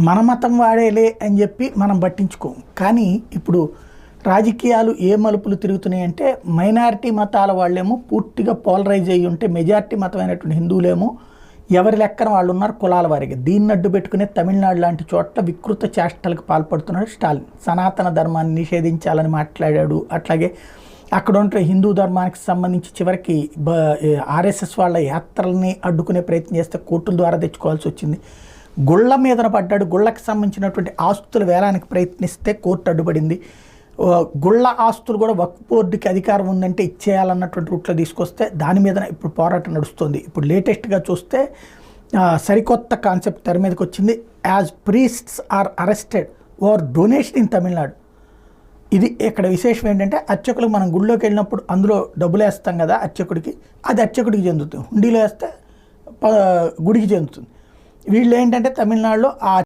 మన మతం వాడేలే అని చెప్పి మనం పట్టించుకోం. కానీ ఇప్పుడు రాజకీయాలు ఏ మలుపులు తిరుగుతున్నాయంటే మైనారిటీ మతాల వాళ్ళేమో పూర్తిగా పోలరైజ్ అయ్యి ఉంటే మెజారిటీ మతమైనటువంటి హిందువులేమో ఎవరి లెక్కన వాళ్ళు ఉన్నారు కులాల వారికి. దీన్ని అడ్డు పెట్టుకునే తమిళనాడు లాంటి చోట్ల వికృత చేష్టలకు పాల్పడుతున్నాడు స్టాలిన్. సనాతన ధర్మాన్ని నిషేధించాలని మాట్లాడాడు. అట్లాగే అక్కడ ఉంటే హిందూ ధర్మానికి సంబంధించి చివరికి ఆర్ఎస్ఎస్ వాళ్ళ యాత్రల్ని అడ్డుకునే ప్రయత్నం చేస్తే కోర్టుల ద్వారా తెచ్చుకోవాల్సి వచ్చింది. గుళ్ళ మీదన పడ్డాడు. గుళ్ళకి సంబంధించినటువంటి ఆస్తుల వేలానికి ప్రయత్నిస్తే కోర్టు అడ్డుపడింది. గుళ్ళ ఆస్తులు కూడా వక్ఫ్ బోర్డుకి అధికారం ఉందంటే ఇచ్చేయాలన్నటువంటి రూట్లో తీసుకొస్తే దాని మీద ఇప్పుడు పోరాటం నడుస్తుంది. ఇప్పుడు లేటెస్ట్గా చూస్తే సరికొత్త కాన్సెప్ట్ తెర మీదకి వచ్చింది. As priests are arrested over donation in Tamil Nadu. ఇది ఇక్కడ విశేషం ఏంటంటే అర్చకులకు మనం గుళ్ళోకి వెళ్ళినప్పుడు అందులో డబ్బులు వేస్తాం కదా అర్చకుడికి, అది అర్చకుడికి చెందుతుంది. హుండీలో వేస్తే గుడికి చెందుతుంది. వీళ్ళు ఏంటంటే తమిళనాడులో ఆ